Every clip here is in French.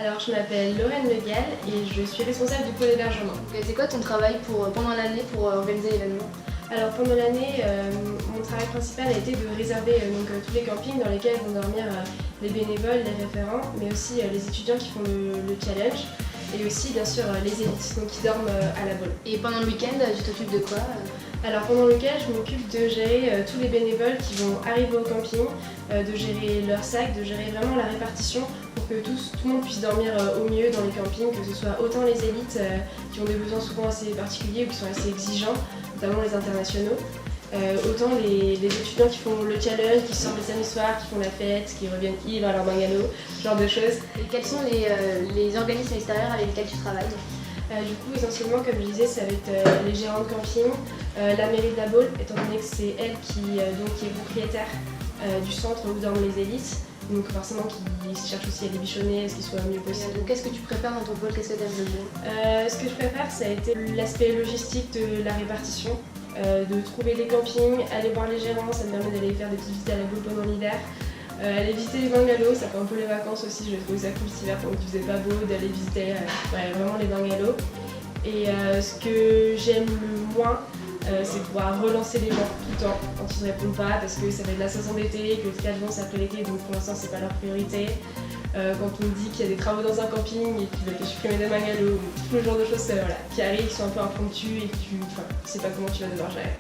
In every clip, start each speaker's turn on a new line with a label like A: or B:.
A: Alors, je m'appelle Lorraine Legal et je suis responsable du pôle hébergement.
B: C'est quoi ton travail pendant l'année pour organiser l'événement?
A: Alors, pendant l'année, mon travail principal a été de réserver tous les campings dans lesquels vont dormir les bénévoles, les référents, mais aussi les étudiants qui font le challenge et aussi, bien sûr, les élites, donc qui dorment à la Baule.
B: Et pendant le week-end, tu t'occupes de quoi?
A: Alors pendant le week-end, je m'occupe de gérer tous les bénévoles qui vont arriver au camping, de gérer leurs sacs, de gérer vraiment la répartition pour que tout le monde puisse dormir au mieux dans les campings, que ce soit autant les élites qui ont des besoins souvent assez particuliers ou qui sont assez exigeants, notamment les internationaux, autant les étudiants qui font le challenge, qui sortent le samedi soir, qui font la fête, qui reviennent ivres à leur bungalow, ce genre de choses.
B: Et quels sont les organismes extérieurs avec lesquels tu travailles?
A: Du coup, essentiellement, comme je disais, ça va être les gérants de camping, la mairie de la Baule, étant donné que c'est elle qui est propriétaire du centre où dorment les élites. Donc forcément, qui cherche aussi à les bichonner, à ce qu'ils soient le mieux possible.
B: Qu'est-ce que tu préfères dans ton pôle? Qu'est-ce que tu aimes le mieux?
A: Ce que je préfère, ça a été l'aspect logistique de la répartition, de trouver les campings, aller voir les gérants, ça me permet d'aller faire des petites visites à la Baule pendant l'hiver. Aller visiter les bungalows, ça fait un peu les vacances aussi, je trouve ça cool cet hiver pendant qu'il faisait pas beau d'aller visiter vraiment les bungalows. Et ce que j'aime le moins, c'est pouvoir relancer les gens tout le temps quand ils ne répondent pas parce que ça fait de la saison d'été, que le cas c'est après l'été, donc pour l'instant c'est pas leur priorité. Quand on me dit qu'il y a des travaux dans un camping et qu'il va te supprimer des bungalows, tout le genre de choses qui arrivent, qui sont un peu impromptues et que tu sais pas comment tu vas devoir gérer.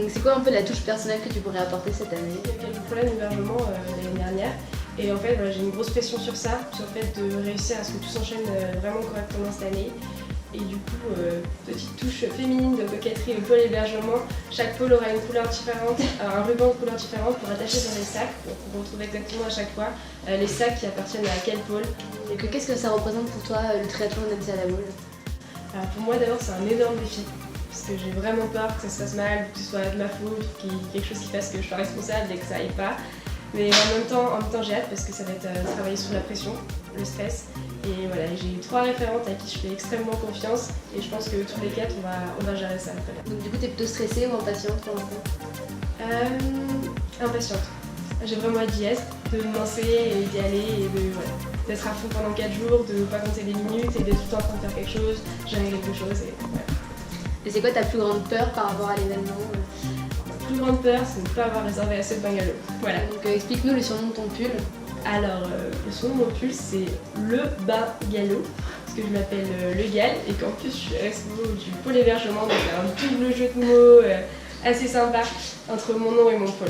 B: C'est quoi un peu la touche personnelle que tu pourrais apporter cette année?
A: Il y a eu quelques problèmes d'hébergement l'année dernière et en fait j'ai une grosse pression sur ça, sur le fait de réussir à ce que tout s'enchaîne vraiment correctement cette année. Et du coup, petite touche féminine de coquetterie au pôle hébergement, chaque pôle aura une couleur différente, un ruban de couleur différente pour attacher dans les sacs, donc on retrouve exactement à chaque fois les sacs qui appartiennent à quel pôle.
B: Et qu'est-ce que ça représente pour toi le triathlon d'Annecy à la Baule?
A: Alors pour moi d'abord c'est un énorme défi. Parce que j'ai vraiment peur que ça se passe mal, que ce soit de ma faute, qu'il y ait quelque chose qui fasse que je sois responsable et que ça aille pas. Mais en même temps j'ai hâte parce que ça va être travailler sous la pression, le stress. Et voilà, j'ai eu 3 référentes à qui je fais extrêmement confiance et je pense que tous les 4 on va gérer ça très bien.
B: Donc du coup t'es plutôt stressée ou impatiente pour l'instant?
A: Impatiente. J'ai vraiment hâte d'y être, de me lancer et d'y aller et d'être à fond pendant 4 jours, de ne pas compter les minutes et d'être tout le temps en train de faire quelque chose, gérer quelque chose et voilà.
B: Et c'est quoi ta plus grande peur par rapport à l'événement?
A: Ma plus grande peur, c'est de ne pas avoir réservé assez de bungalows. Voilà.
B: Donc explique-nous le surnom de ton pull.
A: Alors, le surnom de mon pull, c'est le bungalow, parce que je m'appelle Legal et qu'en plus je suis responsable du pôle hébergement, donc c'est un double jeu de mots assez sympa entre mon nom et mon pôle.